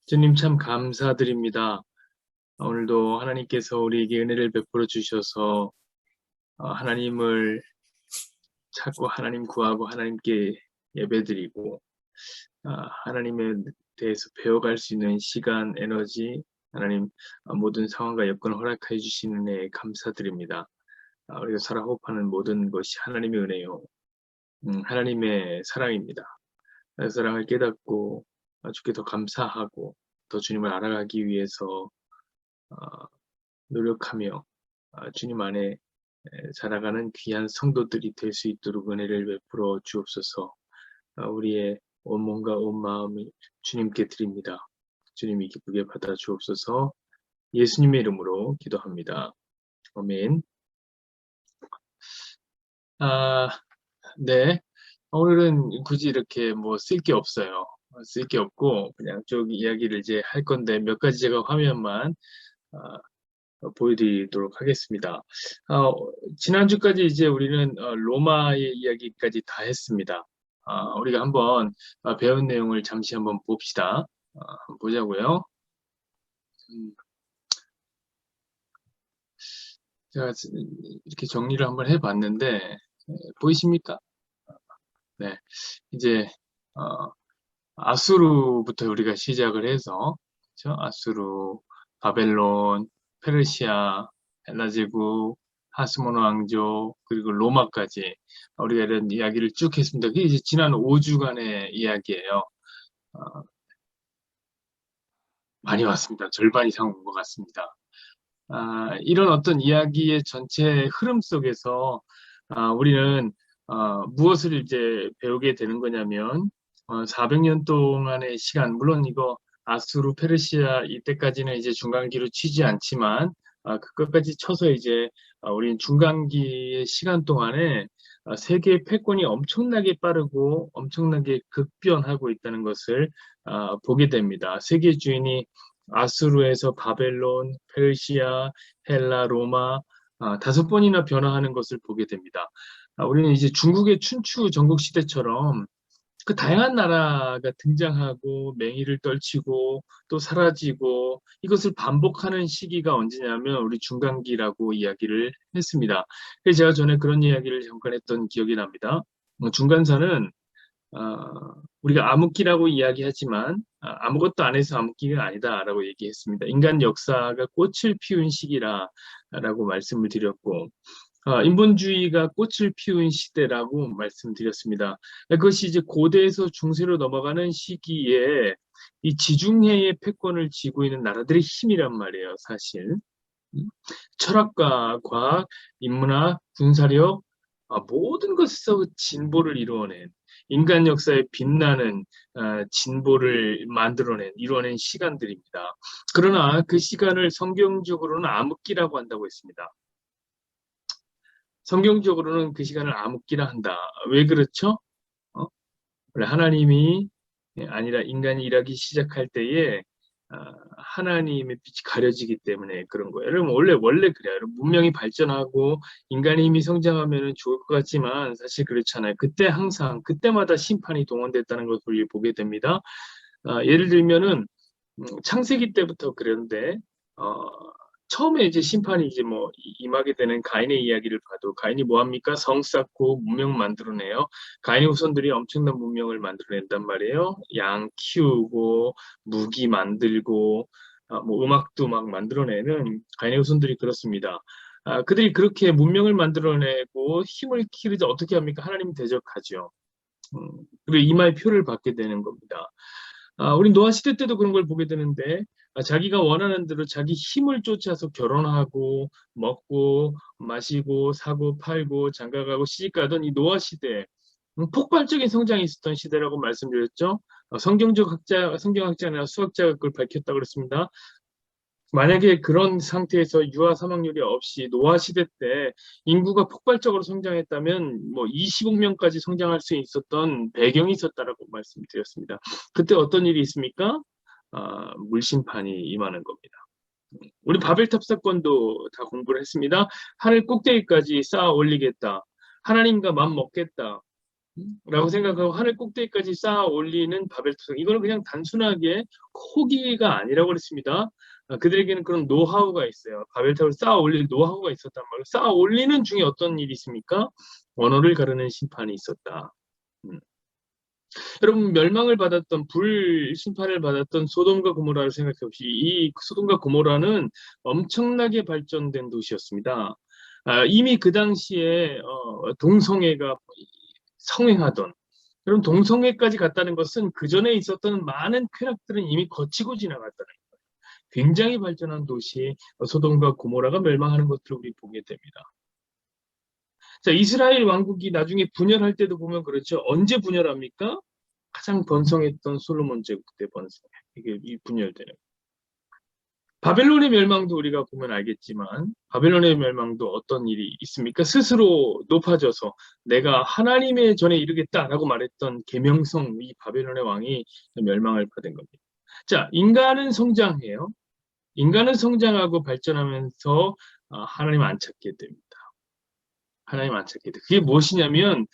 주님 참 감사드립니다. 오늘도 하나님께서 우리에게 은혜를 베풀어 주셔서 하나님을 찾고 하나님 구하고 하나님께 예배드리고 하나님에 대해서 배워갈 수 있는 시간, 에너지, 하나님 모든 상황과 여건을 허락해 주시는 은혜에 감사드립니다. 우리가 살아 호흡하는 모든 것이 하나님의 은혜요. 하나님의 사랑입니다. 그 사랑을 깨닫고 주께 더 감사하고 더 주님을 알아가기 위해서 어, 노력하며 주님 안에 자라가는 귀한 성도들이 될 수 있도록 은혜를 베풀어 주옵소서. 우리의 온 몸과 온 마음을 주님께 드립니다. 주님이 기쁘게 받아 주옵소서. 예수님의 이름으로 기도합니다. 아멘. 네. 오늘은 굳이 이렇게 뭐 쓸 게 없어요. 쓸 게 없고 그냥 쭉 이야기를 이제 할 건데 몇 가지 제가 화면만 보여드리도록 하겠습니다. 지난주까지 이제 우리는 로마의 이야기까지 다 했습니다. 우리가 한번 배운 내용을 잠시 한번 봅시다. 한번 보자고요. 제가 이렇게 정리를 한번 해봤는데 보이십니까? 네, 이제 아수르부터 우리가 시작을 해서 그렇죠? 아수르, 바벨론, 페르시아, 헬라 제국, 하스모노 왕조 그리고 로마까지 우리가 이런 이야기를 쭉 했습니다. 그게 이제 지난 5주간의 이야기예요. 어, 많이 왔습니다. 절반 이상 온 것 같습니다. 이런 어떤 이야기의 전체 흐름 속에서 우리는 무엇을 이제 배우게 되는 거냐면 400년 동안의 시간, 물론 이거 아수르, 페르시아 이때까지는 이제 중간기로 치지 않지만 그것까지 쳐서 이제 우리는 중간기의 시간 동안에 세계의 패권이 엄청나게 빠르고 엄청나게 급변하고 있다는 것을 보게 됩니다. 세계 주인이 아수르에서 바벨론, 페르시아, 헬라, 로마 다섯 번이나 변화하는 것을 보게 됩니다. 우리는 이제 중국의 춘추 전국 시대처럼 그 다양한 나라가 등장하고 맹위를 떨치고 또 사라지고 이것을 반복하는 시기가 언제냐면 우리 중간기라고 이야기를 했습니다. 그래서 제가 전에 그런 이야기를 잠깐 했던 기억이 납니다. 중간사는 우리가 암흑기라고 이야기하지만 아무것도 안 해서 암흑기가 아니다라고 얘기했습니다. 인간 역사가 꽃을 피운 시기라라고 말씀을 드렸고 인본주의가 꽃을 피운 시대라고 말씀드렸습니다. 그것이 이제 고대에서 중세로 넘어가는 시기에 이 지중해의 패권을 쥐고 있는 나라들의 힘이란 말이에요, 사실. 철학과 과학, 인문학, 군사력, 모든 것에서 진보를 이루어낸 인간 역사에 빛나는 진보를 이루어낸 시간들입니다. 그러나 그 시간을 성경적으로는 암흑기라고 한다고 했습니다. 성경적으로는 그 시간을 암흑기라 한다. 왜 그렇죠? 원래 하나님이 아니라 인간이 일하기 시작할 때에 하나님의 빛이 가려지기 때문에 그런 거예요. 여러분 원래 그래요. 여러분, 문명이 발전하고 인간의 힘이 성장하면 좋을 것 같지만 사실 그렇잖아요. 그때마다 심판이 동원됐다는 것을 보게 됩니다. 예를 들면은 창세기 때부터 그랬는데 처음에 이제 심판이 이제 뭐 임하게 되는 가인의 이야기를 봐도 가인이 뭐 합니까? 성 쌓고 문명 만들어내요. 가인의 후손들이 엄청난 문명을 만들어낸단 말이에요. 양 키우고 무기 만들고 뭐 음악도 막 만들어내는 가인의 후손들이 그렇습니다. 그들이 그렇게 문명을 만들어내고 힘을 키우자 어떻게 합니까? 하나님 대적하죠. 그리고 이마에 표를 받게 되는 겁니다. 우리 노아 시대 때도 그런 걸 보게 되는데 자기가 원하는 대로 자기 힘을 쫓아서 결혼하고 먹고 마시고 사고 팔고 장가가고 시집가던 이 노아 시대 폭발적인 성장이 있었던 시대라고 말씀드렸죠. 성경학자나 수학자가 그걸 밝혔다고 그랬습니다. 만약에 그런 상태에서 유아 사망률이 없이 노아 시대 때 인구가 폭발적으로 성장했다면 뭐 20억 명까지 성장할 수 있었던 배경이 있었다라고 말씀드렸습니다. 그때 어떤 일이 있습니까? 물심판이 임하는 겁니다. 우리 바벨탑 사건도 다 공부를 했습니다. 하늘 꼭대기까지 쌓아 올리겠다. 하나님과 맘 먹겠다. 라고 생각하고 하늘 꼭대기까지 쌓아 올리는 바벨 토성. 이거는 그냥 단순하게 호기가 아니라고 그랬습니다. 그들에게는 그런 노하우가 있어요. 바벨탑을 쌓아 올릴 노하우가 있었단 말이에요. 쌓아 올리는 중에 어떤 일이 있습니까? 언어를 가르는 심판이 있었다. 음. 여러분, 멸망을 받았던 불 심판을 받았던 소돔과 고모라를 생각해 보시. 이 소돔과 고모라는 엄청나게 발전된 도시였습니다. 이미 그 당시에 동성애가 성행하던, 그럼 동성애까지 갔다는 것은 그 전에 있었던 많은 쾌락들은 이미 거치고 지나갔다는 거예요. 굉장히 발전한 도시 소돔과 고모라가 멸망하는 것들을 우리 보게 됩니다. 자, 이스라엘 왕국이 나중에 분열할 때도 보면 그렇죠. 언제 분열합니까? 가장 번성했던 솔로몬 제국 때 번성해. 이게 이 분열되는. 바벨론의 멸망도 우리가 보면 알겠지만 바벨론의 멸망도 어떤 일이 있습니까? 스스로 높아져서 내가 하나님의 전에 이르겠다라고 말했던 계명성 이 바벨론의 왕이 멸망을 받은 겁니다. 자, 인간은 성장해요. 인간은 성장하고 발전하면서 하나님 안 찾게 됩니다. 하나님 안 찾게 돼. 그게 무엇이냐면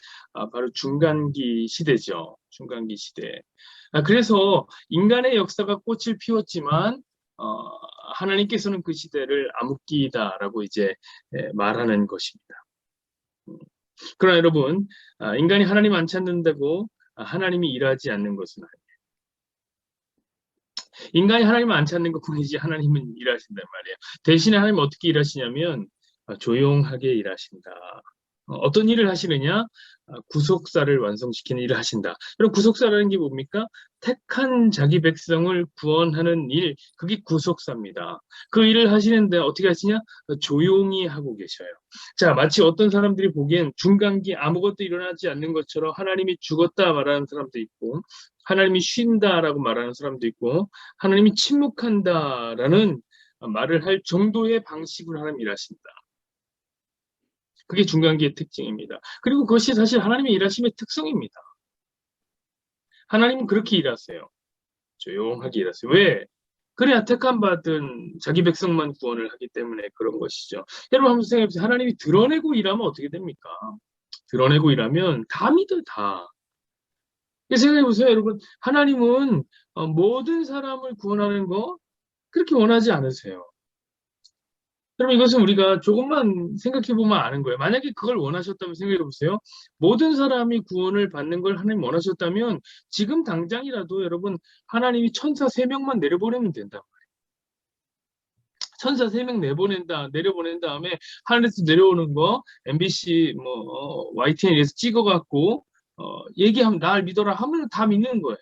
바로 중간기 시대죠. 중간기 시대. 그래서 인간의 역사가 꽃을 피웠지만 어, 하나님께서는 그 시대를 암흑기다라고 이제 말하는 것입니다. 그러나 여러분, 인간이 하나님 안 찾는다고 하나님이 일하지 않는 것은 아니에요. 인간이 하나님을 안 찾는 것뿐이지 하나님은 일하신단 말이에요. 대신에 하나님은 어떻게 일하시냐면 조용하게 일하신다. 어떤 일을 하시느냐? 구속사를 완성시키는 일을 하신다. 그럼 구속사라는 게 뭡니까? 택한 자기 백성을 구원하는 일, 그게 구속사입니다. 그 일을 하시는데 어떻게 하시냐? 조용히 하고 계셔요. 자, 마치 어떤 사람들이 보기엔 중간기 아무것도 일어나지 않는 것처럼 하나님이 죽었다 말하는 사람도 있고, 하나님이 쉰다라고 말하는 사람도 있고, 하나님이 침묵한다라는 말을 할 정도의 방식으로 하나님 일하신다. 그게 중간기의 특징입니다. 그리고 그것이 사실 하나님의 일하심의 특성입니다. 하나님은 그렇게 일하세요. 조용하게 일하세요. 왜? 그래야 택함 받은 자기 백성만 구원을 하기 때문에 그런 것이죠. 여러분 한번 생각해 보세요. 하나님이 드러내고 일하면 어떻게 됩니까? 드러내고 일하면 다 믿어, 다. 생각해 보세요, 여러분. 하나님은 모든 사람을 구원하는 거 그렇게 원하지 않으세요. 그럼 이것은 우리가 조금만 생각해 보면 아는 거예요. 만약에 그걸 원하셨다면 생각해 보세요. 모든 사람이 구원을 받는 걸 하나님 원하셨다면 지금 당장이라도 여러분 하나님이 천사 3명만 내려보내면 된다. 천사 3명 내려보낸 다음에 하늘에서 내려오는 거 MBC YTN에서 찍어갖고 얘기하면 날 믿어라 하면 다 믿는 거예요.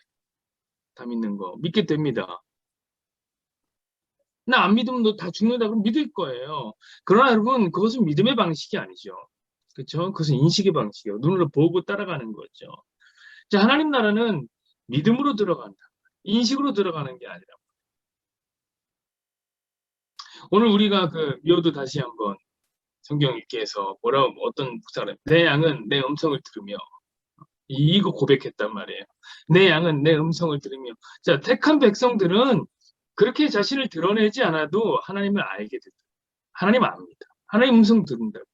다 믿는 거. 믿게 됩니다. 나 안 믿으면 너 다 죽는다 그럼 믿을 거예요. 그러나 여러분 그것은 믿음의 방식이 아니죠. 그렇죠? 그것은 인식의 방식이에요. 눈으로 보고 따라가는 거죠. 자, 하나님 나라는 믿음으로 들어간다. 인식으로 들어가는 게 아니라. 오늘 우리가 그 미호도 다시 한번 성경 읽기 해서 어떤 사람 내 양은 내 음성을 들으며 이거 고백했단 말이에요. 내 양은 내 음성을 들으며. 자, 택한 백성들은 그렇게 자신을 드러내지 않아도 하나님을 알게 된다. 하나님 압니다. 하나님 음성 듣는다고.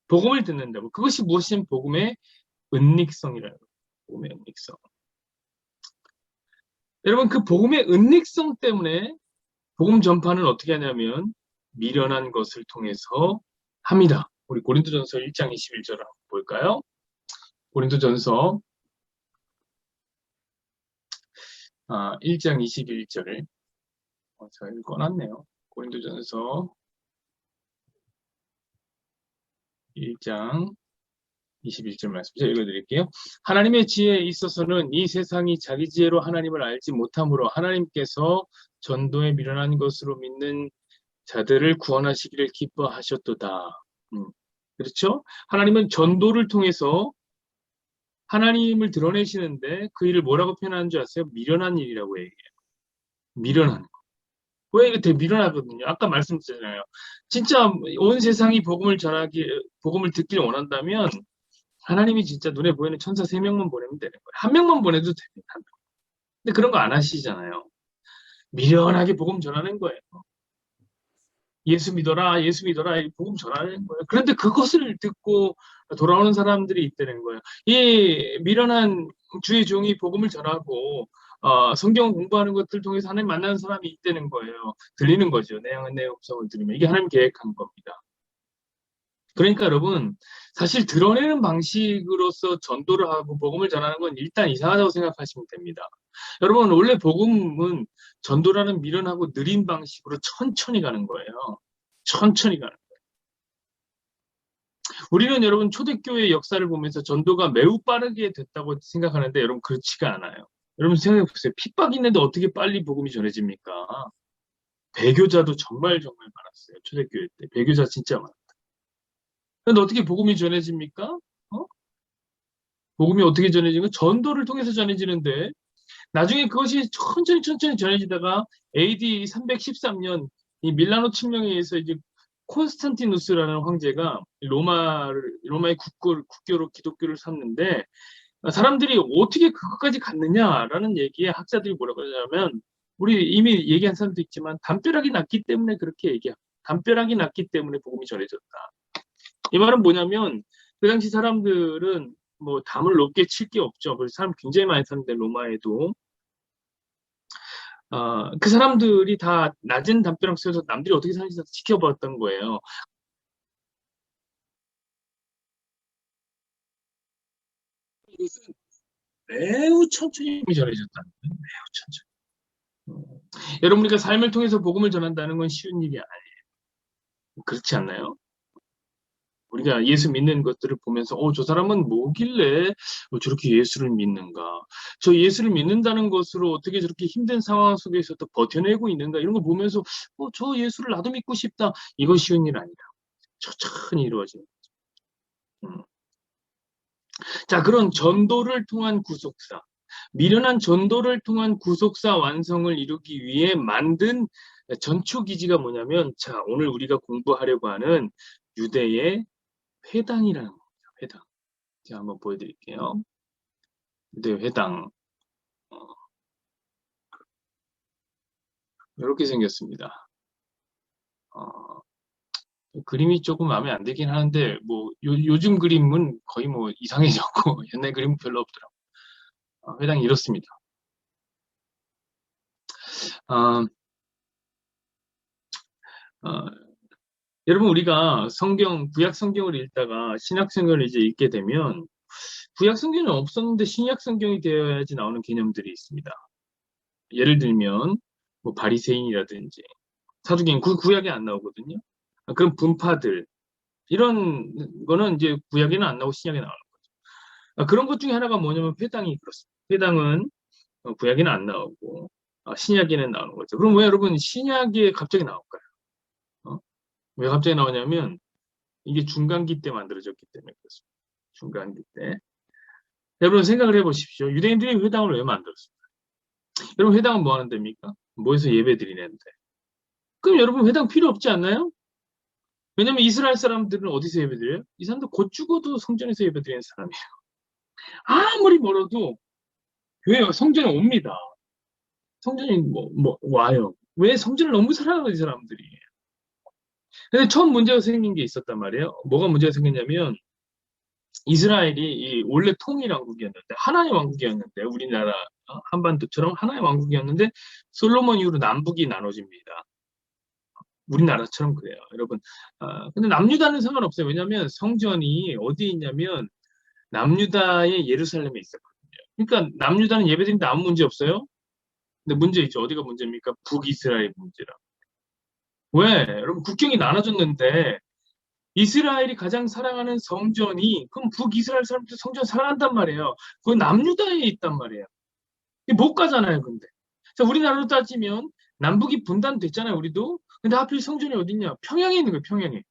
복음을 듣는다고. 그것이 무엇이냐면 복음의 은닉성이라는 거예요. 복음의 은닉성. 여러분 그 복음의 은닉성 때문에 복음 전파는 어떻게 하냐면 미련한 것을 통해서 합니다. 우리 고린도전서 1장 21절 한번 볼까요? 고린도전서 1장 21절 제가 읽어놨네요. 고린도전서 1장 21절 말씀 제가 읽어드릴게요. 하나님의 지혜에 있어서는 이 세상이 자기 지혜로 하나님을 알지 못하므로 하나님께서 전도에 미련한 것으로 믿는 자들을 구원하시기를 기뻐하셨도다. 그렇죠? 하나님은 전도를 통해서 하나님을 드러내시는데 그 일을 뭐라고 표현하는 줄 아세요? 미련한 일이라고 얘기해요. 미련한 거. 왜 이게 되게 미련하거든요. 아까 말씀드렸잖아요. 진짜 온 세상이 복음을 듣기를 원한다면 하나님이 진짜 눈에 보이는 천사 3명만 보내면 되는 거예요. 1명만 보내도 됩니다. 근데 그런 거 안 하시잖아요. 미련하게 복음 전하는 거예요. 예수 믿어라, 예수 믿어라, 복음 전하는 거예요. 그런데 그것을 듣고 돌아오는 사람들이 있다는 거예요. 이 미련한 주의 종이 복음을 전하고 성경 공부하는 것들 통해서 하나님 만나는 사람이 있다는 거예요. 들리는 거죠. 내 음성을 들으면. 이게 하나님 계획한 겁니다. 그러니까 여러분, 사실 드러내는 방식으로서 전도를 하고 복음을 전하는 건 일단 이상하다고 생각하시면 됩니다. 여러분, 원래 복음은 전도라는 미련하고 느린 방식으로 천천히 가는 거예요. 천천히 가는 거예요. 우리는 여러분 초대교회 역사를 보면서 전도가 매우 빠르게 됐다고 생각하는데 여러분 그렇지가 않아요. 여러분 생각해 보세요. 핍박 있는데 어떻게 빨리 복음이 전해집니까? 배교자도 정말 많았어요. 초대교회 때. 배교자 진짜 많았어요. 근데 어떻게 복음이 전해집니까? 어? 복음이 어떻게 전해지는? 전도를 통해서 전해지는데 나중에 그것이 천천히 전해지다가 AD 313년 이 밀라노 칙령에 의해서 이제 콘스탄티누스라는 황제가 로마의 국교로 기독교를 삼는데 사람들이 어떻게 그것까지 갔느냐라는 얘기에 학자들이 뭐라고 하냐면 우리 이미 얘기한 사람도 있지만 담벼락이 낮기 때문에 그렇게 얘기합니다. 담벼락이 낮기 때문에 복음이 전해졌다. 이 말은 뭐냐면 그 당시 사람들은 뭐 담을 높게 칠 게 없죠. 그래서 사람 굉장히 많이 사는데 로마에도 그 사람들이 다 낮은 담벼락 세워서 남들이 어떻게 사는지 지켜봤던 거예요. 이것은 매우 천천히 전해졌다는 거예요. 매우 천천히. 여러분 우리가 삶을 통해서 복음을 전한다는 건 쉬운 일이 아니에요. 그렇지 않나요? 우리가 예수 믿는 것들을 보면서 저 사람은 뭐길래 저렇게 예수를 믿는가? 저 예수를 믿는다는 것으로 어떻게 저렇게 힘든 상황 속에서도 버텨내고 있는가? 이런 거 보면서 저 예수를 나도 믿고 싶다. 이거 쉬운 일 아니다. 천천히 이루어지는. 음. 자, 그런 전도를 통한 구속사. 미련한 전도를 통한 구속사 완성을 이루기 위해 만든 전초기지가 뭐냐면, 자, 오늘 우리가 공부하려고 하는 유대의 회당이라는 겁니다. 회당. 제가 한번 보여드릴게요. 유대 회당. 어, 이렇게 생겼습니다. 어, 그림이 조금 마음에 안 들긴 하는데, 뭐, 요즘 그림은 거의 뭐 이상해졌고, 옛날 그림은 별로 없더라고요. 회당이 이렇습니다. 어, 어, 여러분 우리가 구약 성경을 읽다가 신약 성경을 이제 읽게 되면 구약 성경은 없었는데 신약 성경이 되어야지 나오는 개념들이 있습니다. 예를 들면 뭐 바리새인이라든지 사두개인 구약에 안 나오거든요. 그런 분파들 이런 거는 이제 구약에는 안 나오고 신약에 나오는 거죠. 그런 것 중에 하나가 뭐냐면 회당이 그렇습니다. 회당은 구약에는 안 나오고 신약에는 나오는 거죠. 그럼 왜 여러분 신약에 갑자기 나올까요? 어? 왜 갑자기 나오냐면 이게 중간기 때 만들어졌기 때문에 그렇습니다. 중간기 때. 여러분 생각을 해보십시오. 유대인들이 회당을 왜 만들었습니까? 여러분 회당은 뭐 하는 데입니까? 모여서 예배 드리는데. 그럼 여러분 회당 필요 없지 않나요? 왜냐면 이스라엘 사람들은 어디서 예배 드려요? 이 사람들 곧 죽어도 성전에서 예배 드리는 사람이에요. 아무리 멀어도 교회 성전에 옵니다. 성전이 와요. 왜 성전을 너무 사랑하는 이 사람들이. 근데 처음 문제가 생긴 게 있었단 말이에요. 뭐가 문제가 생겼냐면 이스라엘이 원래 통일 왕국이었는데 하나의 왕국이었는데 우리나라 한반도처럼 하나의 왕국이었는데 솔로몬 이후로 남북이 나눠집니다. 우리나라처럼 그래요, 여러분. 근데 남유다는 상관없어요. 왜냐하면 성전이 어디 있냐면 남유다의 예루살렘에 있었거든요. 그러니까 남유다는 예배드리는데 아무 문제 없어요. 근데 문제 있죠. 어디가 문제입니까? 북이스라엘 문제라. 왜? 여러분 국경이 나눠졌는데 이스라엘이 가장 사랑하는 성전이 그럼 북이스라엘 사람들 성전 사랑한단 말이에요. 그건 남유다에 있단 말이에요. 못 가잖아요, 근데. 자, 우리나라로 따지면 남북이 분단됐잖아요, 우리도. 근데 하필 성전이 어딨냐? 평양에 있는 거예요, 평양에.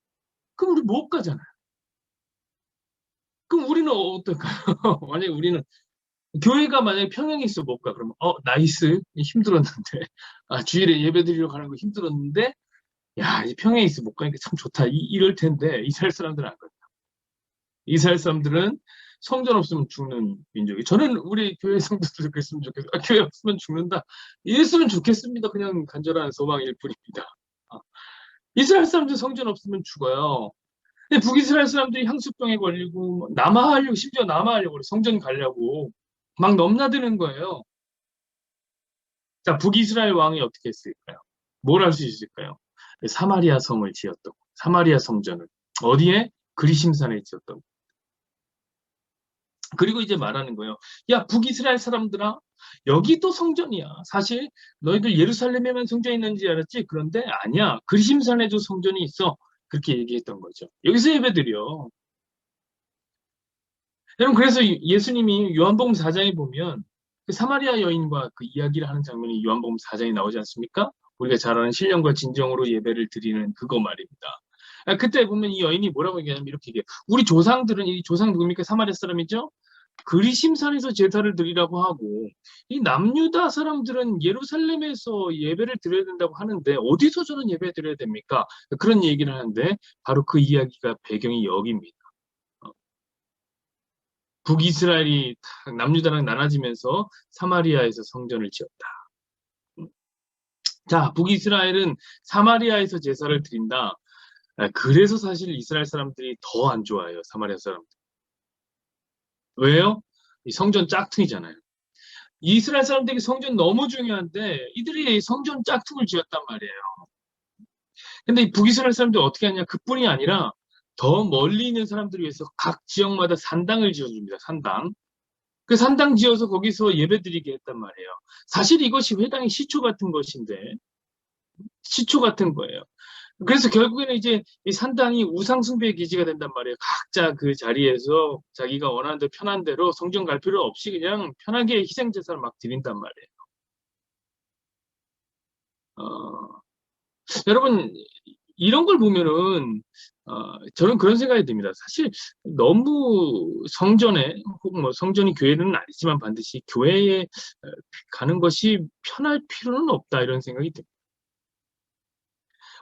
그럼 우리 못 가잖아요. 그럼 우리는 어떨까요? 만약에 우리는 교회가 만약에 평양에 있어 못 가. 그러면 나이스. 힘들었는데. 주일에 예배 드리러 가는 거 힘들었는데 야, 이 평양에 있어 못 가니까 참 좋다. 이럴 텐데 이스라엘 사람들은 안 그래요. 이스라엘 사람들은 성전 없으면 죽는 민족이. 저는 우리 교회 성도들 그랬으면 좋겠어요. 교회 없으면 죽는다. 이랬으면 좋겠습니다. 그냥 간절한 소망일 뿐입니다. 이스라엘 사람들 성전 없으면 죽어요. 근데 북이스라엘 사람들이 향수병에 걸리고 뭐 남하하려고 심지어 남하하려고 그래. 성전 가려고 막 넘나드는 거예요. 자, 북이스라엘 왕이 어떻게 했을까요? 뭘 할 수 있을까요? 사마리아 성을 지었던 사마리아 성전을 어디에? 그리심산에 지었던. 그리고 이제 말하는 거예요. 야, 북이스라엘 사람들아, 여기도 성전이야. 사실 너희들 예루살렘에만 성전이 있는지 알았지? 그런데 아니야. 그리심산에도 성전이 있어. 그렇게 얘기했던 거죠. 여기서 예배드려. 여러분, 그래서 예수님이 요한복음 4장에 보면 그 사마리아 여인과 그 이야기를 하는 장면이 요한복음 4장에 나오지 않습니까? 우리가 잘 아는 신령과 진정으로 예배를 드리는 그거 말입니다. 그때 보면 이 여인이 뭐라고 얘기하냐면 이렇게 얘기해요. 우리 조상들은, 이 조상 누굽니까? 사마리아 사람이죠? 그리심산에서 제사를 드리라고 하고, 이 남유다 사람들은 예루살렘에서 예배를 드려야 된다고 하는데 어디서 저는 예배 드려야 됩니까? 그런 얘기를 하는데 바로 그 이야기가 배경이 여기입니다. 북이스라엘이 남유다랑 나눠지면서 사마리아에서 성전을 지었다. 자, 북이스라엘은 사마리아에서 제사를 드린다. 그래서 사실 이스라엘 사람들이 더 안 좋아해요. 사마리아 사람들. 왜요? 이 성전 짝퉁이잖아요. 이스라엘 사람들에게 성전 너무 중요한데 이들이 성전 짝퉁을 지었단 말이에요. 근데 이 북이스라엘 사람들이 어떻게 하냐? 그뿐이 아니라 더 멀리 있는 사람들을 위해서 각 지역마다 산당을 지어줍니다. 산당. 그 산당 지어서 거기서 예배드리게 했단 말이에요. 사실 이것이 회당의 시초 같은 것인데, 시초 같은 거예요. 그래서 결국에는 이제 이 산당이 우상숭배의 기지가 된단 말이에요. 각자 그 자리에서 자기가 원하는 대로 편한 대로 성전 갈 필요 없이 그냥 편하게 희생제사를 막 드린단 말이에요. 어, 여러분, 이런 걸 보면은, 저는 그런 생각이 듭니다. 사실 너무 성전에, 혹은 뭐 성전이 교회는 아니지만 반드시 교회에 가는 것이 편할 필요는 없다, 이런 생각이 듭니다.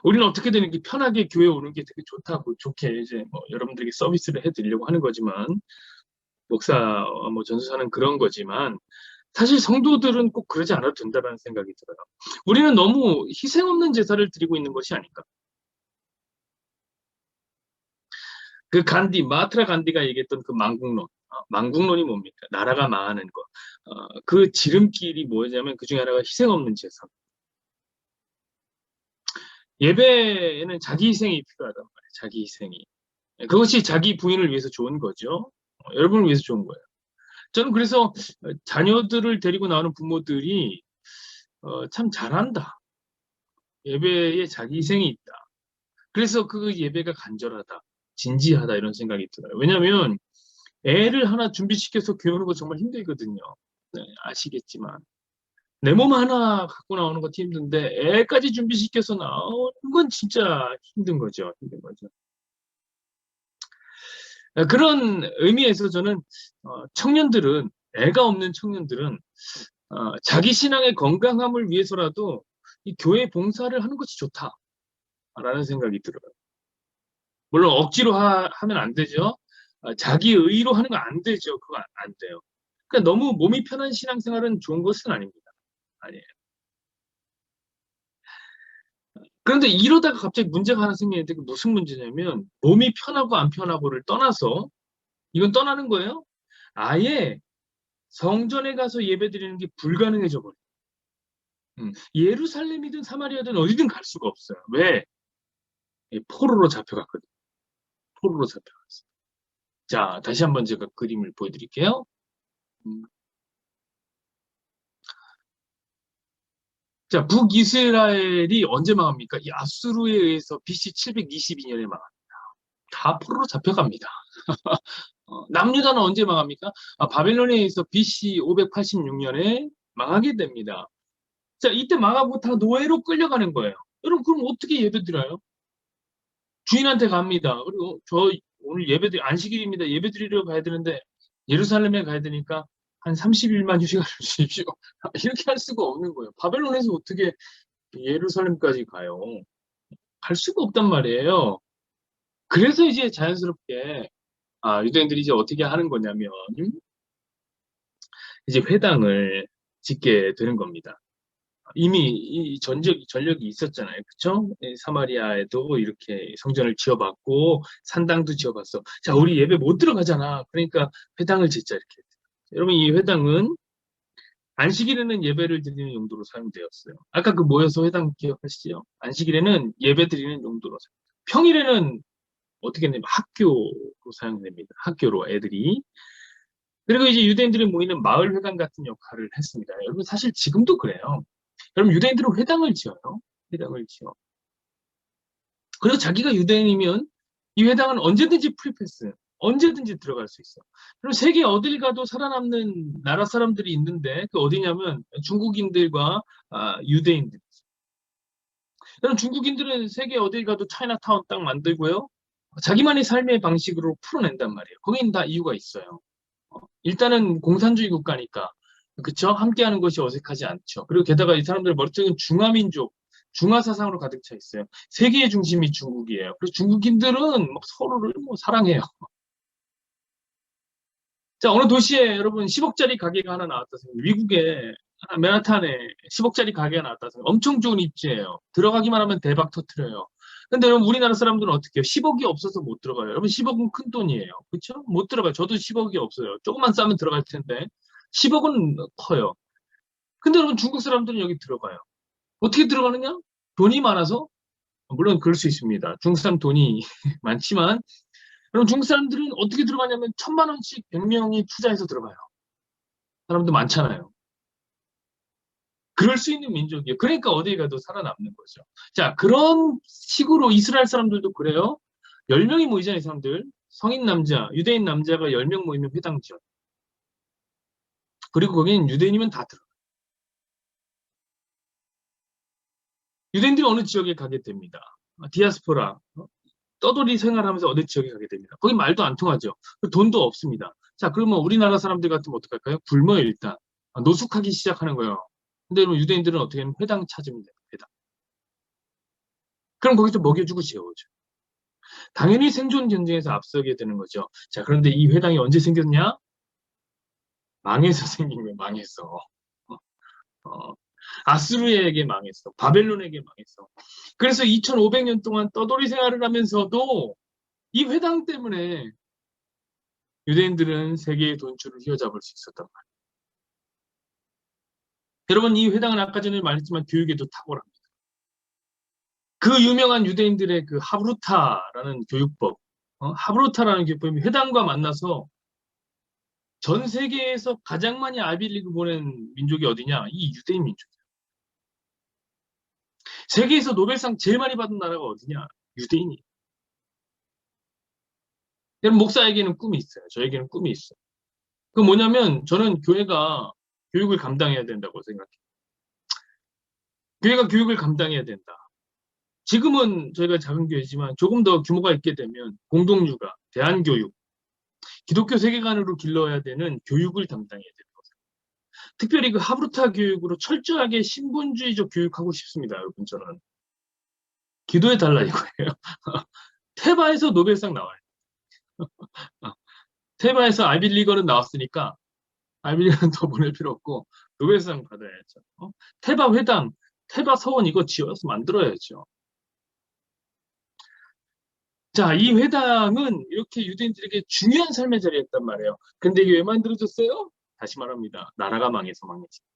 우리는 어떻게든 이렇게 편하게 교회 오는 게 되게 좋다고, 좋게 이제 뭐 여러분들에게 서비스를 해드리려고 하는 거지만, 목사, 뭐 전도사는 그런 거지만, 사실 성도들은 꼭 그러지 않아도 된다는 생각이 들어요. 우리는 너무 희생 없는 제사를 드리고 있는 것이 아닌가. 그 간디, 마하트라 간디가 얘기했던 그 망국론. 망국론이 뭡니까? 나라가 망하는 것. 그 지름길이 뭐냐면 그 중에 하나가 희생 없는 제사. 예배에는 자기 희생이 필요하단 말이에요. 자기 희생이. 그것이 자기 부인을 위해서 좋은 거죠. 여러분을 위해서 좋은 거예요. 저는 그래서 자녀들을 데리고 나오는 부모들이 참 잘한다. 예배에 자기 희생이 있다. 그래서 그 예배가 간절하다. 진지하다 이런 생각이 들어요. 왜냐하면 애를 하나 준비시켜서 교육하는 거 정말 힘들거든요. 네, 아시겠지만. 내 몸 하나 갖고 나오는 것도 힘든데 애까지 준비시켜서 나오는 건 진짜 힘든 거죠. 힘든 거죠. 그런 의미에서 저는 청년들은 애가 없는 청년들은 자기 신앙의 건강함을 위해서라도 이 교회 봉사를 하는 것이 좋다라는 생각이 들어요. 물론 억지로 하면 안 되죠. 자기 의로 하는 거 안 되죠. 그거 안 돼요. 그러니까 너무 몸이 편한 신앙생활은 좋은 것은 아닙니다. 아니에요. 그런데 이러다가 갑자기 문제가 하나 생기는데 그 무슨 문제냐면 몸이 편하고 안 편하고를 떠나서 이건 떠나는 거예요. 아예 성전에 가서 예배드리는 게 불가능해져 버려요. 예루살렘이든 사마리아든 어디든 갈 수가 없어요. 왜? 포로로 잡혀갔거든요. 포로로 잡혀갔어요. 자, 다시 한번 제가 그림을 보여드릴게요. 음, 자, 북이스라엘이 언제 망합니까? 이 아수르에 의해서 BC 722년에 망합니다. 다 포로로 잡혀갑니다. 남유다는 언제 망합니까? 바벨론에 의해서 BC 586년에 망하게 됩니다. 자, 이때 망하고 다 노예로 끌려가는 거예요. 여러분, 그럼 어떻게 예배드려요? 주인한테 갑니다. 그리고 저 오늘 안식일입니다. 예배드리러 가야 되는데 예루살렘에 가야 되니까 한 30일만 휴식을 주십시오. 이렇게 할 수가 없는 거예요. 바벨론에서 어떻게 예루살렘까지 가요? 갈 수가 없단 말이에요. 그래서 이제 자연스럽게 유대인들이 이제 어떻게 하는 거냐면 이제 회당을 짓게 되는 겁니다. 이미 이 전력이 있었잖아요. 그쵸? 사마리아에도 이렇게 성전을 지어봤고, 산당도 지어봤어. 자, 우리 예배 못 들어가잖아. 그러니까 회당을 짓자, 이렇게. 여러분, 이 회당은 안식일에는 예배를 드리는 용도로 사용되었어요. 아까 그 모여서 회당 기억하시죠? 안식일에는 예배 드리는 용도로 평일에는 어떻게 되냐면 학교로 사용됩니다. 학교로 애들이. 그리고 이제 유대인들이 모이는 마을 회관 같은 역할을 했습니다. 여러분 사실 지금도 그래요. 여러분 유대인들은 회당을 지어요. 회당을 지어. 그리고 자기가 유대인이면 이 회당은 언제든지 프리패스, 언제든지 들어갈 수 있어. 그리고 세계 어딜 가도 살아남는 나라 사람들이 있는데 그 어디냐면 중국인들과 유대인들. 여러분 중국인들은 세계 어딜 가도 차이나타운 딱 만들고요. 자기만의 삶의 방식으로 풀어낸단 말이에요. 거기는 다 이유가 있어요. 일단은 공산주의 국가니까 그쵸? 함께하는 것이 어색하지 않죠. 그리고 게다가 이 사람들 머릿속은 중화민족, 중화사상으로 가득 차 있어요. 세계의 중심이 중국이에요. 그래서 중국인들은 막 서로를 뭐 사랑해요. 자, 어느 도시에 여러분 10억짜리 가게가 하나 나왔다 생각해요. 미국에 맨하탄에 10억짜리 가게가 나왔다 생각해요. 엄청 좋은 입지예요. 들어가기만 하면 대박 터트려요. 근데 여러분 우리나라 사람들은 어떻게 해요? 10억이 없어서 못 들어가요. 여러분 10억은 큰 돈이에요. 그렇죠? 못 들어가요. 저도 10억이 없어요. 조금만 싸면 들어갈 텐데 10억은 커요. 근데 여러분 중국 사람들은 여기 들어가요. 어떻게 들어가느냐? 돈이 많아서? 물론 그럴 수 있습니다. 중국 사람 돈이 많지만 여러분 중국 사람들은 어떻게 들어가냐면 1,000만 원씩 100명이 투자해서 들어가요. 사람도 많잖아요. 그럴 수 있는 민족이에요. 그러니까 어디 가도 살아남는 거죠. 자, 그런 식으로 이스라엘 사람들도 그래요. 10명이 모이잖아요, 이 사람들. 성인 남자, 유대인 남자가 10명 모이면 회당 지어. 그리고 거기는 유대인이면 다 들어. 유대인들이 어느 지역에 가게 됩니다. 디아스포라, 떠돌이 생활하면서 어느 지역에 가게 됩니다. 거기 말도 안 통하죠. 돈도 없습니다. 자, 그러면 우리나라 사람들 같으면 어떡할까요? 굶어요, 일단. 노숙하기 시작하는 거예요. 근데 그럼 유대인들은 어떻게 하면 회당 찾으면 돼요, 회당. 그럼 거기서 먹여주고 재워줘. 당연히 생존 경쟁에서 앞서게 되는 거죠. 자, 그런데 이 회당이 언제 생겼냐? 망해서 생긴 거예요, 망해서. 어, 어. 아수르에게 망했어. 바벨론에게 망했어. 그래서 2500년 동안 떠돌이 생활을 하면서도 이 회당 때문에 유대인들은 세계의 돈줄을 휘어잡을 수 있었단 말이에요. 여러분, 이 회당은 아까 전에 말했지만 교육에도 탁월합니다. 그 유명한 유대인들의 그 하브루타라는 교육법, 하브루타라는 교육법이 회당과 만나서 전 세계에서 가장 많이 아이비리그 보낸 민족이 어디냐? 이 유대인 민족이에요. 세계에서 노벨상 제일 많이 받은 나라가 어디냐? 유대인이. 여러분, 목사에게는 꿈이 있어요. 저에게는 꿈이 있어요. 그 뭐냐면 저는 교회가 교육을 감당해야 된다고 생각해요. 교회가 교육을 감당해야 된다. 지금은 저희가 작은 교회지만 조금 더 규모가 있게 되면 공동육아, 대안교육, 기독교 세계관으로 길러야 되는 교육을 담당해야 되는 거죠. 특별히 그 하브루타 교육으로 철저하게 신분주의적 교육하고 싶습니다, 여러분 저는. 기도해 달라 이거예요. 테바에서 노벨상 나와요. 테바에서 아이빌리거는 나왔으니까 아이빌리거는 더 보낼 필요 없고 노벨상 받아야죠. 테바 회당, 테바 서원 이거 지어서 만들어야죠. 자, 이 회당은 이렇게 유대인들에게 중요한 삶의 자리였단 말이에요. 근데 이게 왜 만들어졌어요? 다시 말합니다. 나라가 망해서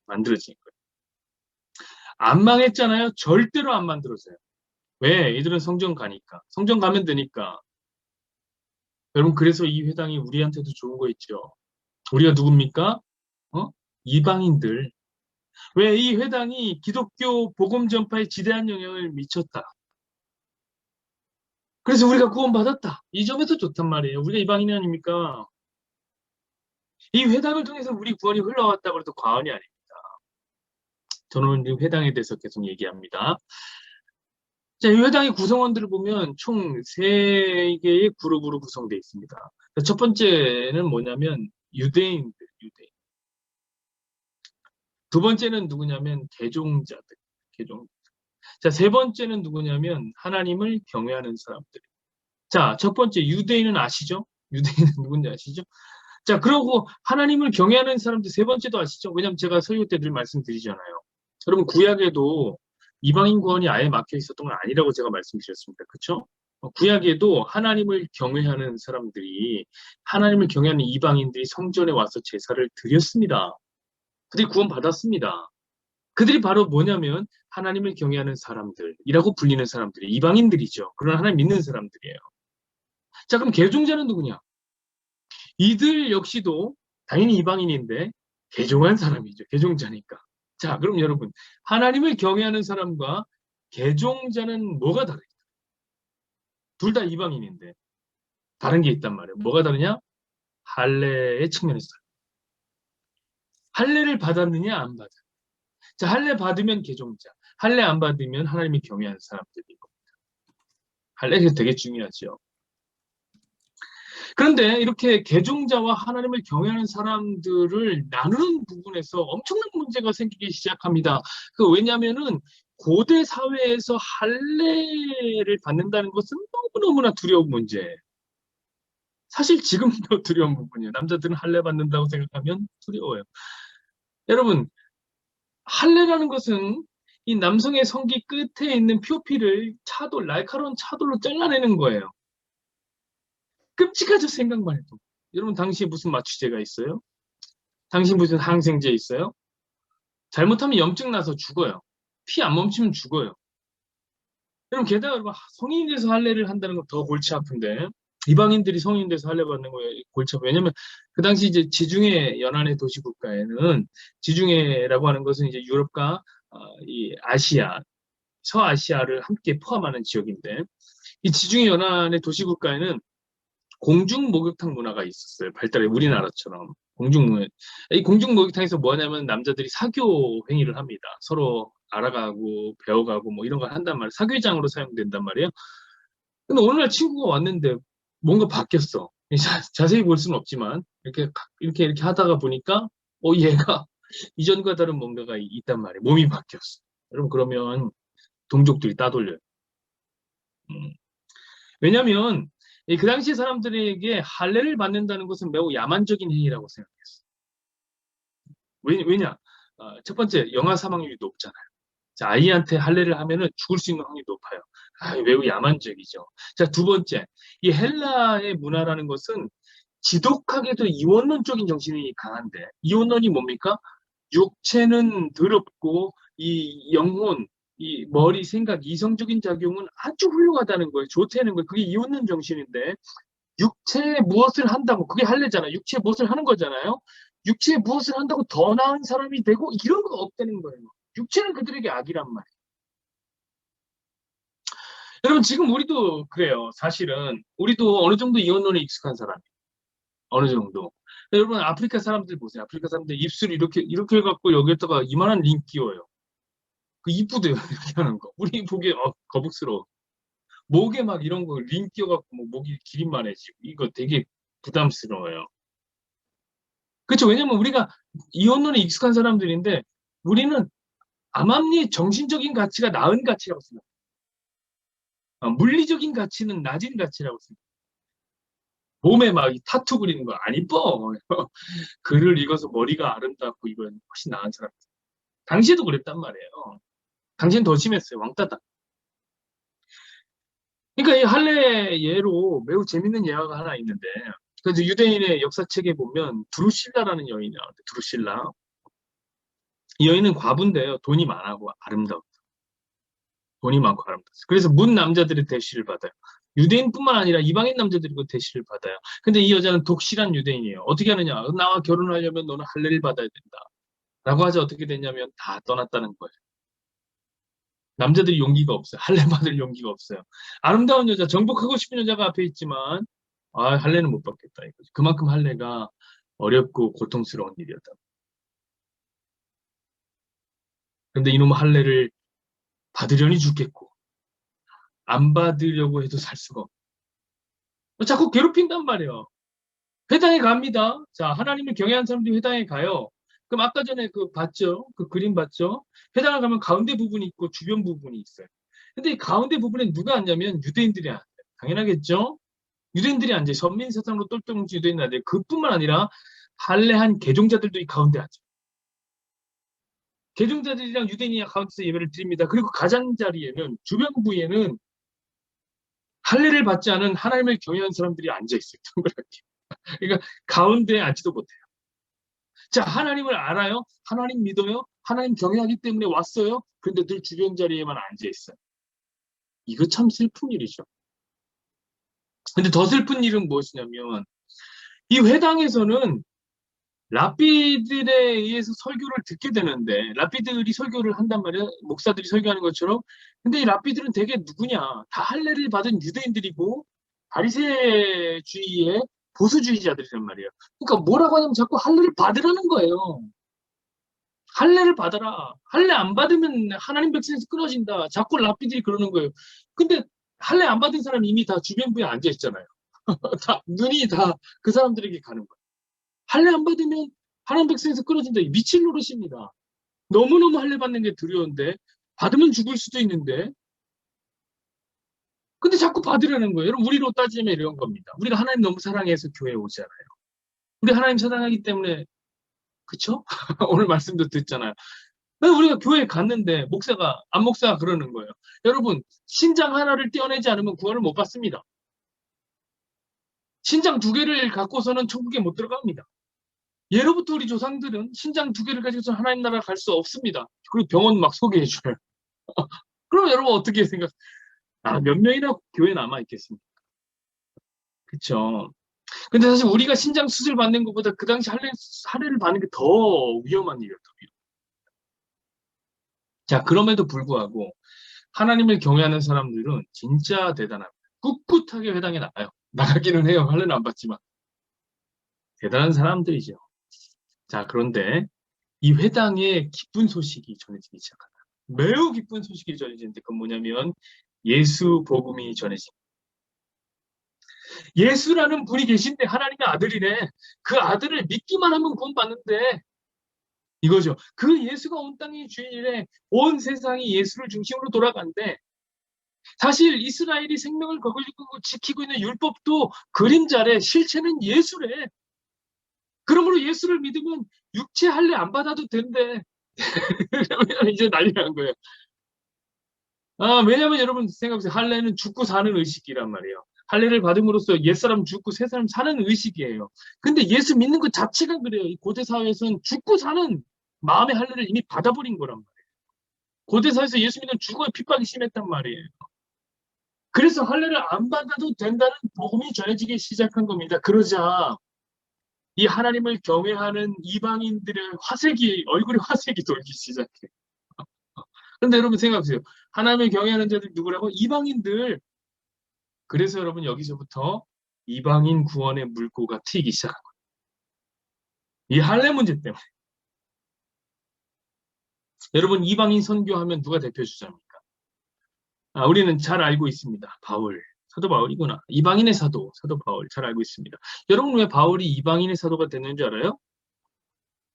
만들어진 거예요. 안 망했잖아요. 절대로 안 만들어져요. 왜? 이들은 성전 가니까. 성전 가면 되니까. 여러분, 그래서 이 회당이 우리한테도 좋은 거 있죠. 우리가 누굽니까? 어? 이방인들. 왜 이 회당이 기독교 복음 전파에 지대한 영향을 미쳤다. 그래서 우리가 구원받았다. 이 점에서 좋단 말이에요. 우리가 이방인이 아닙니까? 이 회당을 통해서 우리 구원이 흘러왔다고 해도 과언이 아닙니다. 저는 이 회당에 대해서 계속 얘기합니다. 자, 이 회당의 구성원들을 보면 총 3개의 그룹으로 구성되어 있습니다. 첫 번째는 뭐냐면 유대인들, 유대인. 두 번째는 누구냐면 개종자들, 개종. 자, 세 번째는 누구냐면 하나님을 경외하는 사람들. 자, 첫 번째 유대인은 아시죠? 유대인은 누군지 아시죠? 자, 그러고 하나님을 경외하는 사람들 세 번째도 아시죠? 왜냐면 제가 설교 때 늘 말씀드리잖아요. 여러분 구약에도 이방인 구원이 아예 막혀 있었던 건 아니라고 제가 말씀드렸습니다. 그렇죠? 구약에도 하나님을 경외하는 사람들이 하나님을 경외하는 이방인들이 성전에 와서 제사를 드렸습니다. 그들이 구원받았습니다. 그들이 바로 뭐냐면 하나님을 경외하는 사람들이라고 불리는 사람들이 이방인들이죠. 그런 하나님 믿는 사람들이에요. 자, 그럼 개종자는 누구냐? 이들 역시도 당연히 이방인인데 개종한 사람이죠. 개종자니까. 자, 그럼 여러분 하나님을 경외하는 사람과 개종자는 뭐가 다르냐? 둘 다 이방인인데 다른 게 있단 말이에요. 뭐가 다르냐? 할례의 측면에서. 할례를 받았느냐 안 받아. 자, 할례 받으면 개종자, 할례 안 받으면 하나님이 경외하는 사람들이고. 할례가 되게 중요하죠. 그런데 이렇게 개종자와 하나님을 경외하는 사람들을 나누는 부분에서 엄청난 문제가 생기기 시작합니다. 왜냐하면은 고대 사회에서 할례를 받는다는 것은 너무너무나 두려운 문제예요. 사실 지금도 두려운 부분이에요. 남자들은 할례 받는다고 생각하면 두려워요. 여러분, 할례라는 것은 이 남성의 성기 끝에 있는 표피를 날카로운 차돌로 잘라내는 거예요. 끔찍하죠, 생각만 해도. 여러분, 당시에 무슨 마취제가 있어요? 당신 무슨 항생제 있어요? 잘못하면 염증 나서 죽어요. 피 안 멈추면 죽어요. 여러분, 게다가 여러분, 성인이 돼서 할례를 한다는 건 더 골치 아픈데, 이방인들이 성인 돼서 할례 받는 거에 골치 아파요. 왜냐면, 그 당시 이제 지중해 연안의 도시국가에는, 지중해라고 하는 것은 이제 유럽과 이 아시아, 서아시아를 함께 포함하는 지역인데, 이 지중해 연안의 도시국가에는 공중 목욕탕 문화가 있었어요. 발달해 우리나라처럼. 이 공중 목욕탕에서 뭐 하냐면 남자들이 사교 행위를 합니다. 서로 알아가고 배워가고 뭐 이런 걸 한단 말이에요. 사교장으로 사용된단 말이에요. 근데 어느 날 친구가 왔는데 뭔가 바뀌었어. 자세히 볼 수는 없지만 이렇게 하다가 보니까 얘가 이전과 다른 뭔가가 있단 말이에요. 몸이 바뀌었어. 여러분 그러면 동족들이 따돌려요. 음. 왜냐하면 그 당시 사람들에게 할례를 받는다는 것은 매우 야만적인 행위라고 생각했어. 왜냐? 첫 번째, 영아 사망률이 높잖아요. 자, 아이한테 할례를 하면은 죽을 수 있는 확률이 높아요. 매우 야만적이죠. 자, 두 번째, 이 헬라의 문화라는 것은 지독하게도 이원론적인 정신이 강한데, 이원론이 뭡니까? 육체는 더럽고, 이 영혼, 이 머리, 생각, 이성적인 작용은 아주 훌륭하다는 거예요. 좋다는 거예요. 그게 이원론 정신인데, 육체에 무엇을 한다고, 그게 할례잖아요. 육체에 무엇을 하는 거잖아요. 육체에 무엇을 한다고 더 나은 사람이 되고, 이런 거 없다는 거예요. 육체는 그들에게 악이란 말이에요. 여러분, 지금 우리도 그래요. 사실은. 우리도 어느 정도 이혼론에 익숙한 사람이에요. 어느 정도. 여러분, 아프리카 사람들 보세요. 아프리카 사람들 입술 이렇게 해갖고 여기에다가 이만한 링 끼워요. 그 이쁘대요. 이렇게 하는 거. 우리 보기에 거북스러워. 목에 막 이런 거 링 끼워갖고 뭐 목이 기린만해지고. 이거 되게 부담스러워요. 그렇죠. 왜냐면 우리가 이혼론에 익숙한 사람들인데 우리는 암암리의 정신적인 가치가 나은 가치라고 생각해요. 물리적인 가치는 낮은 가치라고 생각해요. 몸에 막 타투 그리는 거 안 이뻐. 글을 읽어서 머리가 아름답고 이건 훨씬 나은 사람. 당시에도 그랬단 말이에요. 당시엔 더 심했어요. 왕따다. 그러니까 이 할례 예로 매우 재밌는 예화가 하나 있는데 그래서 유대인의 역사책에 보면 드루실라라는 여인이 나오는데 드루실라. 이 여인은 과부인데요. 돈이 많고 아름다워. 돈이 많고 아름답다. 그래서 문 남자들의 대시를 받아요. 유대인뿐만 아니라 이방인 남자들이 그 대시를 받아요. 근데 이 여자는 독실한 유대인이에요. 어떻게 하느냐? 나와 결혼하려면 너는 할례를 받아야 된다. 라고 하자 어떻게 됐냐면 다 떠났다는 거예요. 남자들이 용기가 없어요. 할례 받을 용기가 없어요. 아름다운 여자, 정복하고 싶은 여자가 앞에 있지만 할례는 못 받겠다 이거죠. 그만큼 할례가 어렵고 고통스러운 일이었다. 그런데 이놈 할례를 받으려니 죽겠고 안 받으려고 해도 살 수가 없고 자꾸 괴롭힌단 말이에요. 회당에 갑니다. 자, 하나님을 경외하는 사람들이 회당에 가요. 그럼 아까 전에 그 봤죠? 그 그림 봤죠? 회당을 가면 가운데 부분이 있고 주변 부분이 있어요. 근데 이 가운데 부분에 누가 앉냐면 유대인들이 앉아요. 당연하겠죠? 유대인들이 앉아요. 선민 세상으로 똘똘 뭉친 유대인들이 앉아요. 그뿐만 아니라 할례한 개종자들도 이 가운데 앉아요. 개종자들이랑 유대인이 가운데서 예배를 드립니다. 그리고 가장자리에는 주변부에는 할례를 받지 않은 하나님을 경외하는 사람들이 앉아있어요. 동그랗게. 그러니까 가운데에 앉지도 못해요. 자, 하나님을 알아요? 하나님 믿어요? 하나님 경외하기 때문에 왔어요? 근데 늘 주변 자리에만 앉아있어요. 이거 참 슬픈 일이죠. 근데 더 슬픈 일은 무엇이냐면 이 회당에서는 랍비들에 의해서 설교를 듣게 되는데 랍비들이 설교를 한단 말이야. 목사들이 설교하는 것처럼. 근데 이 랍비들은 대개 누구냐? 다 할례를 받은 유대인들이고 바리새주의의 보수주의자들이란 말이에요. 그러니까 뭐라고 하냐면 자꾸 할례를 받으라는 거예요. 할례를 받아라. 할례 안 받으면 하나님 백성에서 끊어진다. 자꾸 랍비들이 그러는 거예요. 근데 할례 안 받은 사람이 이미 다 주변부에 앉아 있잖아요. 다 눈이 다 그 사람들에게 가는 거예요. 할례 안 받으면 하나님 백성에서 끊어진다. 미친 노릇입니다. 너무너무 할례 받는 게 두려운데 받으면 죽을 수도 있는데 근데 자꾸 받으려는 거예요. 여러분 우리로 따지면 이런 겁니다. 우리가 하나님 너무 사랑해서 교회에 오잖아요. 우리 하나님 사랑하기 때문에 그쵸? 오늘 말씀도 듣잖아요. 우리가 교회에 갔는데 목사가 안 목사가 그러는 거예요. 여러분 신장 하나를 떼어내지 않으면 구원을 못 받습니다. 신장 두 개를 갖고서는 천국에 못 들어갑니다. 예로부터 우리 조상들은 신장 두 개를 가지고서 하나님 나라 갈 수 없습니다. 그리고 병원 막 소개해줘요. 그럼 여러분 어떻게 생각? 몇 명이나 교회 남아 있겠습니까? 그쵸? 근데 사실 우리가 신장 수술 받는 것보다 그 당시 할례를 받는 게 더 위험한 일이었거든요. 자, 그럼에도 불구하고 하나님을 경외하는 사람들은 진짜 대단합니다. 꿋꿋하게 회당에 나가요. 나가기는 해요. 할례는 안 받지만. 대단한 사람들이죠. 자, 그런데 이 회당에 기쁜 소식이 전해지기 시작합니다. 매우 기쁜 소식이 전해지는데 그건 뭐냐면 예수 복음이 전해집니다. 예수라는 분이 계신데 하나님의 아들이네. 그 아들을 믿기만 하면 구원받는데 이거죠. 그 예수가 온 땅의 주인이래. 온 세상이 예수를 중심으로 돌아간대. 사실 이스라엘이 생명을 거두고 지키고 있는 율법도 그림자래. 실체는 예수래. 그러므로 예수를 믿으면 육체 할례 안 받아도 된대. 이제 난리 난 거예요. 왜냐면 여러분 생각해보세요. 할례는 죽고 사는 의식이란 말이에요. 할례를 받음으로써 옛사람 죽고 새사람 사는 의식이에요. 근데 예수 믿는 것 자체가 그래요. 이 고대 사회에서는 죽고 사는 마음의 할례를 이미 받아버린 거란 말이에요. 고대 사회에서 예수 믿는 죽어야 핍박이 심했단 말이에요. 그래서 할례를 안 받아도 된다는 복음이 전해지기 시작한 겁니다. 그러자 이 하나님을 경외하는 이방인들의 얼굴에 화색이 돌기 시작해. 그런데 여러분 생각하세요. 하나님을 경외하는 자들 누구라고? 이방인들. 그래서 여러분 여기서부터 이방인 구원의 물꼬가 트이기 시작한 거예요. 이 할례 문제 때문에. 여러분 이방인 선교하면 누가 대표 주자입니까? 우리는 잘 알고 있습니다. 바울. 사도 바울이구나. 이방인의 사도 바울 잘 알고 있습니다. 여러분 왜 바울이 이방인의 사도가 됐는 줄 알아요?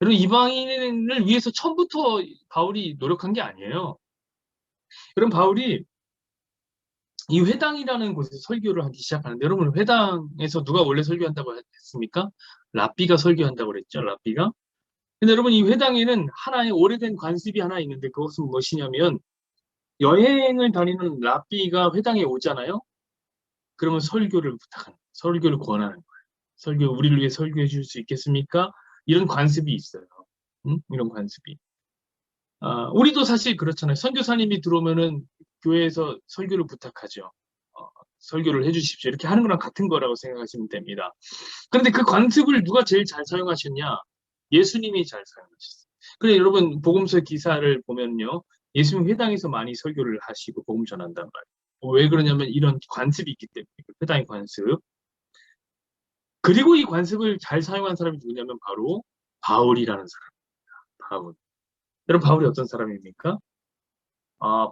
여러분 이방인을 위해서 처음부터 바울이 노력한 게 아니에요. 여러분 바울이 이 회당이라는 곳에서 설교를 하기 시작하는데 여러분 회당에서 누가 원래 설교한다고 했습니까? 랍비가 설교한다고 그랬죠. 랍비가. 근데 여러분 이 회당에는 하나의 오래된 관습이 하나 있는데 그것은 무엇이냐면 여행을 다니는 랍비가 회당에 오잖아요. 그러면 설교를 부탁하는 거예요. 설교를 권하는 거예요. 우리를 위해 설교해 줄 수 있겠습니까? 이런 관습이 있어요. 이런 관습이. 우리도 사실 그렇잖아요. 선교사님이 들어오면은 교회에서 설교를 부탁하죠. 설교를 해주십시오. 이렇게 하는 거랑 같은 거라고 생각하시면 됩니다. 그런데 그 관습을 누가 제일 잘 사용하셨냐? 예수님이 잘 사용하셨어요. 그래 여러분 복음서 기사를 보면요. 예수님 회당에서 많이 설교를 하시고 복음 전한단 말이에요. 왜 그러냐면 이런 관습이 있기 때문에 회당의 관습. 그리고 이 관습을 잘 사용한 사람이 누구냐면 바로 바울이라는 사람입니다. 바울. 여러분 바울이 어떤 사람입니까?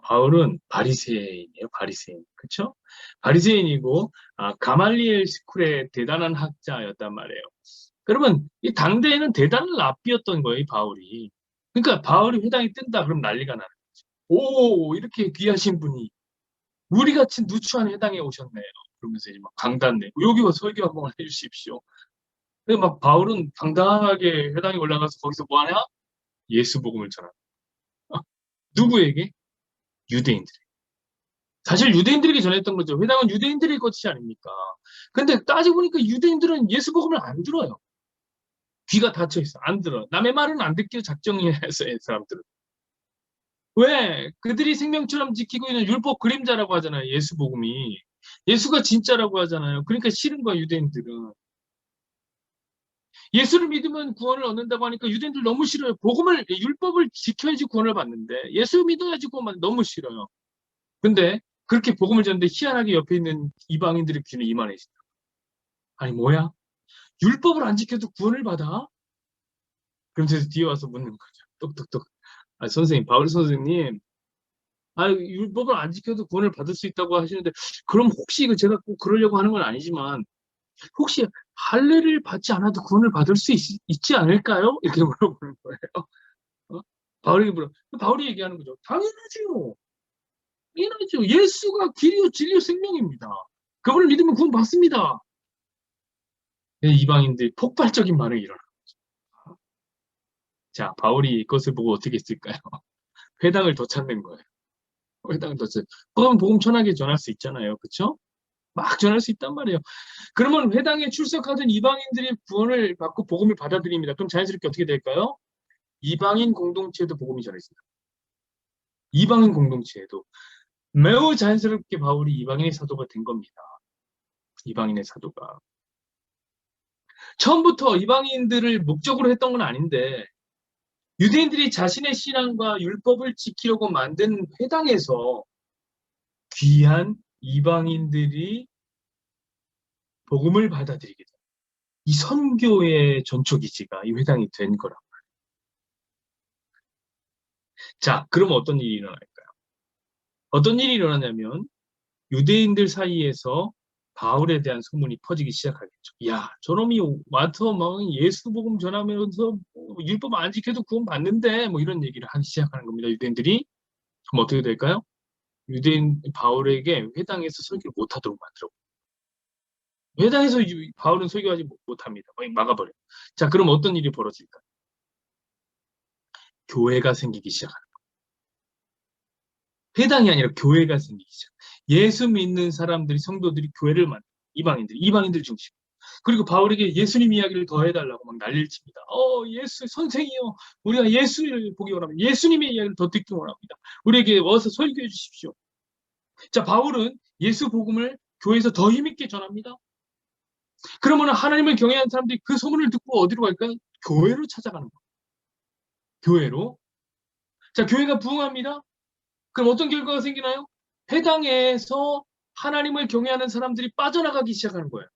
바울은 바리새인이에요. 바리새인. 그렇죠? 바리새인이고 가말리엘 스쿨의 대단한 학자였단 말이에요. 여러분 이 당대에는 대단한 랍비였던 거예요. 이 바울이. 그러니까 바울이 회당에 뜬다 그럼 난리가 나는 거죠. 오 이렇게 귀하신 분이 우리같이 누추한 회당에 오셨네요. 그러면서 이제 막 강단 내고 여기 와서 설교 한번 해주십시오. 근데 막 바울은 당당하게 회당에 올라가서 거기서 뭐 하냐? 예수 복음을 전합니다. 누구에게? 유대인들. 사실 유대인들에게 전했던 거죠. 회당은 유대인들의 것이 아닙니까? 근데 따지고 보니까 유대인들은 예수 복음을 안 들어요. 귀가 닫혀 있어. 안 들어. 남의 말은 안 듣기로 작정해서 사람들은. 왜? 그들이 생명처럼 지키고 있는 율법 그림자라고 하잖아요. 예수 복음이. 예수가 진짜라고 하잖아요. 그러니까 싫은 거야, 유대인들은. 예수를 믿으면 구원을 얻는다고 하니까 유대인들 너무 싫어요. 율법을 지켜야지 구원을 받는데 예수 믿어야지 구원 너무 싫어요. 근데 그렇게 복음을 전는데 희한하게 옆에 있는 이방인들의 귀는 이만해진다. 아니 뭐야? 율법을 안 지켜도 구원을 받아? 그러면서 뒤에 와서 묻는 거죠. 똑똑똑. 아, 선생님, 바울 선생님, 율법을 안 지켜도 구원을 받을 수 있다고 하시는데, 그럼 혹시 이거 제가 꼭 그러려고 하는 건 아니지만, 혹시 할례를 받지 않아도 구원을 받을 수 있지 않을까요? 이렇게 물어보는 거예요. 어? 바울이 얘기하는 거죠. 당연하죠. 당연하죠. 예수가 길이요, 진리요, 생명입니다. 그분을 믿으면 구원 받습니다. 이방인들이 폭발적인 반응이 일어나. 자, 바울이 이것을 보고 어떻게 했을까요? 회당을 더 찾는 거예요. 회당을 더 찾. 그럼 복음 천하게 전할 수 있잖아요. 그렇죠? 막 전할 수 있단 말이에요. 그러면 회당에 출석하던 이방인들이 구원을 받고 복음을 받아들입니다. 그럼 자연스럽게 어떻게 될까요? 이방인 공동체에도 복음이 전해집니다. 이방인 공동체에도 매우 자연스럽게 바울이 이방인의 사도가 된 겁니다. 이방인의 사도가. 처음부터 이방인들을 목적으로 했던 건 아닌데 유대인들이 자신의 신앙과 율법을 지키려고 만든 회당에서 귀한 이방인들이 복음을 받아들이게 됩니다. 이 선교의 전초기지가 이 회당이 된 거라. 자, 그럼 어떤 일이 일어날까요? 어떤 일이 일어나냐면 유대인들 사이에서 바울에 대한 소문이 퍼지기 시작하겠죠. 야, 저놈이 와서 막 예수 복음 전하면서 율법 안 지켜도 구원 받는데 뭐 이런 얘기를 하기 시작하는 겁니다. 유대인들이. 그럼 어떻게 될까요? 유대인 바울에게 회당에서 설교를 못하도록 만들어. 회당에서 바울은 설교하지 못합니다. 막아버려요. 자, 그럼 어떤 일이 벌어질까? 교회가 생기기 시작합니다. 회당이 아니라 교회가 생기기 시작. 예수 믿는 사람들이 성도들이 교회를 만들. 이방인들 중심. 그리고 바울에게 예수님 이야기를 더 해달라고 막 난리를 칩니다. 예수 선생이요. 우리가 예수를 보기 원합니다. 예수님의 이야기를 더 듣기 원합니다. 우리에게 와서 설교해 주십시오. 자, 바울은 예수 복음을 교회에서 더 힘있게 전합니다. 그러면 하나님을 경외하는 사람들이 그 소문을 듣고 어디로 갈까요? 교회로 찾아가는 거예요. 교회로. 자, 교회가 부흥합니다. 그럼 어떤 결과가 생기나요? 회당에서 하나님을 경외하는 사람들이 빠져나가기 시작하는 거예요.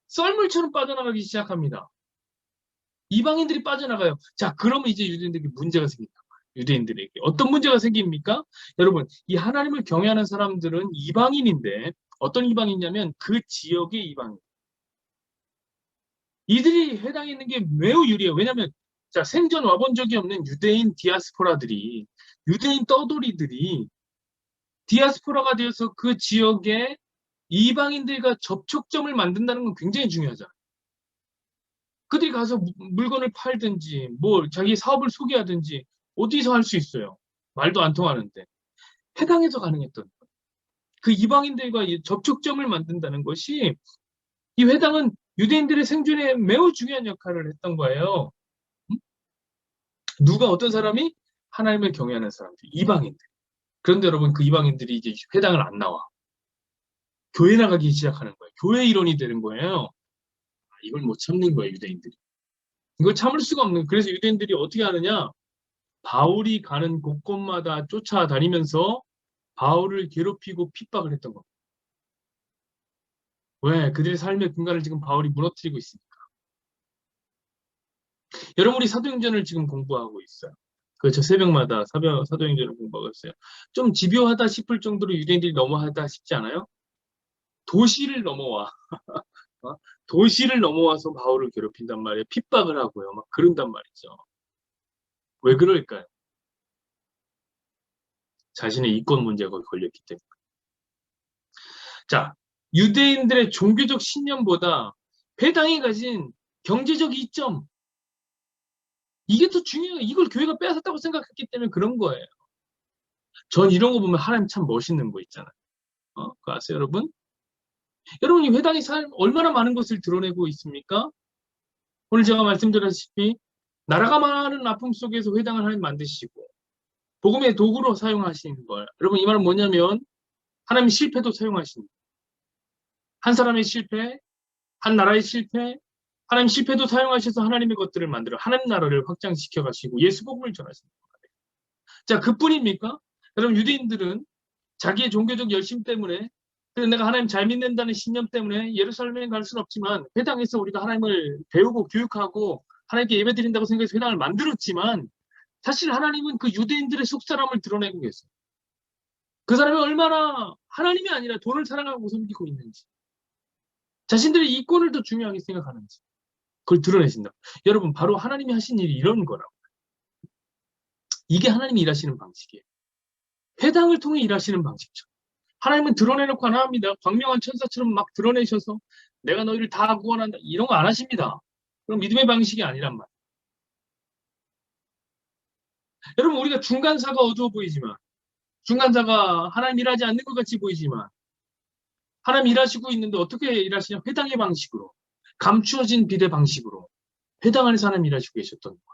썰물처럼 빠져나가기 시작합니다. 이방인들이 빠져나가요. 자, 그러면 이제 유대인들에게 문제가 생긴다. 유대인들에게. 어떤 문제가 생깁니까? 여러분, 이 하나님을 경외하는 사람들은 이방인인데, 어떤 이방인이냐면 그 지역의 이방인. 이들이 회당에 있는 게 매우 유리해요. 왜냐하면 자, 생전 와본 적이 없는 유대인 디아스포라들이, 유대인 떠돌이들이 디아스포라가 되어서 그 지역에 이방인들과 접촉점을 만든다는 건 굉장히 중요하잖아요. 그들이 가서 물건을 팔든지, 자기 사업을 소개하든지, 어디서 할 수 있어요. 말도 안 통하는데. 회당에서 가능했던 거예요. 그 이방인들과 접촉점을 만든다는 것이 이 회당은 유대인들의 생존에 매우 중요한 역할을 했던 거예요. 누가 어떤 사람이? 하나님을 경외하는 사람들, 이방인들. 그런데 여러분 그 이방인들이 이제 회당을 안 나와. 교회 나가기 시작하는 거예요. 교회 일원이 되는 거예요. 이걸 못 참는 거예요, 유대인들이. 이걸 참을 수가 없는. 그래서 유대인들이 어떻게 하느냐? 바울이 가는 곳곳마다 쫓아다니면서 바울을 괴롭히고 핍박을 했던 겁니다. 왜? 그들의 삶의 근간을 지금 바울이 무너뜨리고 있으니까. 여러분 우리 사도행전을 지금 공부하고 있어요. 그렇죠. 새벽마다 사도행전을 공부하고 있어요. 좀 집요하다 싶을 정도로 유대인들이 너무하다 싶지 않아요? 도시를 넘어와. 어? 도시를 넘어와서 바울을 괴롭힌단 말이에요. 핍박을 하고요. 막 그런단 말이죠. 왜 그럴까요? 자신의 이권 문제가 거기 걸렸기 때문에. 자, 유대인들의 종교적 신념보다 회당이 가진 경제적 이점, 이게 더 중요해요. 이걸 교회가 빼앗았다고 생각했기 때문에 그런 거예요. 전 이런 거 보면 하나님 참 멋있는 거 있잖아요. 그거 아세요, 여러분? 여러분, 이 회당이 얼마나 많은 것을 드러내고 있습니까? 오늘 제가 말씀드렸다시피, 나라가 많은 아픔 속에서 회당을 하나님 만드시고, 복음의 도구로 사용하시는 걸. 여러분, 이 말은 뭐냐면, 하나님 실패도 사용하시는 거예요. 한 사람의 실패, 한 나라의 실패, 하나님 실패도 사용하셔서 하나님의 것들을 만들어 하나님 나라를 확장시켜 가시고 예수 복음을 전하시는 거예요. 자, 그뿐입니까? 여러분, 유대인들은 자기의 종교적 열심 때문에, 그래서 내가 하나님 잘 믿는다는 신념 때문에 예루살렘에 갈 수는 없지만 회당에서 우리가 하나님을 배우고 교육하고 하나님께 예배드린다고 생각해서 회당을 만들었지만, 사실 하나님은 그 유대인들의 속사람을 드러내고 계세요. 그 사람이 얼마나 하나님이 아니라 돈을 사랑하고 섬기고 있는지, 자신들의 이권을 더 중요하게 생각하는지, 그걸 드러내신다. 여러분, 바로 하나님이 하신 일이 이런 거라고. 이게 하나님이 일하시는 방식이에요. 회당을 통해 일하시는 방식이죠. 하나님은 드러내놓고 안 합니다. 광명한 천사처럼 막 드러내셔서 내가 너희를 다 구원한다, 이런 거 안 하십니다. 그럼 믿음의 방식이 아니란 말이에요. 여러분, 우리가 중간사가 어두워 보이지만, 중간사가 하나님 일하지 않는 것 같이 보이지만, 하나님 일하시고 있는데 어떻게 일하시냐? 회당의 방식으로, 감추어진 비대 방식으로 회당 안에서 하나님 일하시고 계셨던 거예요.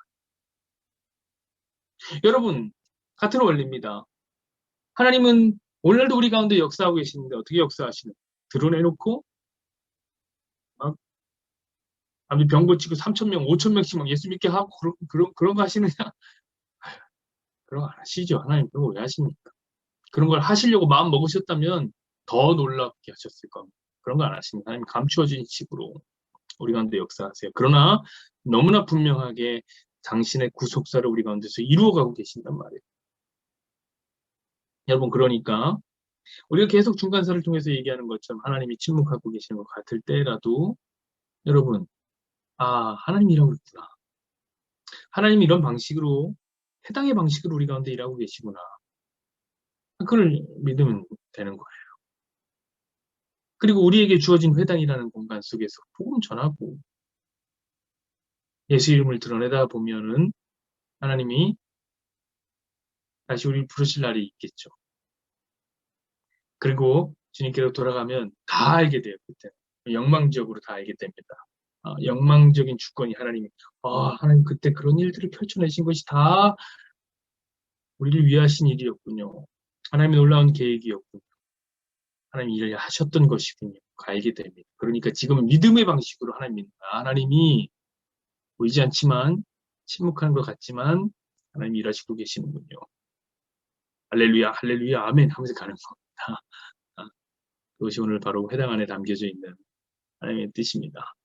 여러분, 같은 원리입니다. 하나님은 오늘도 우리 가운데 역사하고 계시는데 어떻게 역사하시는? 드러내놓고 막 아무리 병 고치고 3천 명, 5천 명씩 막 예수 믿게 하고 그런 거 하시느냐? 그런 거 안 하시죠. 하나님 그런 거 왜 하십니까? 그런 걸 하시려고 마음 먹으셨다면 더 놀랍게 하셨을 겁니다. 그런 거 안 하십니다. 하나님 감추어진 식으로 우리 가운데 역사하세요. 그러나 너무나 분명하게 당신의 구속사를 우리 가운데서 이루어가고 계신단 말이에요. 여러분, 그러니까 우리가 계속 중간사를 통해서 얘기하는 것처럼 하나님이 침묵하고 계시는 것 같을 때라도, 여러분, 하나님이 일하고 있구나. 하나님이 이런 방식으로, 해당의 방식으로 우리 가운데 일하고 계시구나. 그걸 믿으면 되는 거예요. 그리고 우리에게 주어진 회당이라는 공간 속에서 복음 전하고 예수 이름을 드러내다 보면은 하나님이 다시 우리를 부르실 날이 있겠죠. 그리고 주님께로 돌아가면 다 알게 돼요. 그때 영망적으로 다 알게 됩니다. 영망적인 주권이 하나님이, 하나님 그때 그런 일들을 펼쳐내신 것이 다 우리를 위하신 일이었군요. 하나님의 놀라운 계획이었군요. 하나님이 일을 하셨던 것이군요. 알게 됩니다. 그러니까 지금 믿음의 방식으로 하나님이 보이지 않지만 침묵하는 것 같지만 하나님이 일하시고 계시는군요. 할렐루야, 할렐루야, 아멘 하면서 가는 겁니다. 그것이 오늘 바로 회당 안에 담겨져 있는 하나님의 뜻입니다.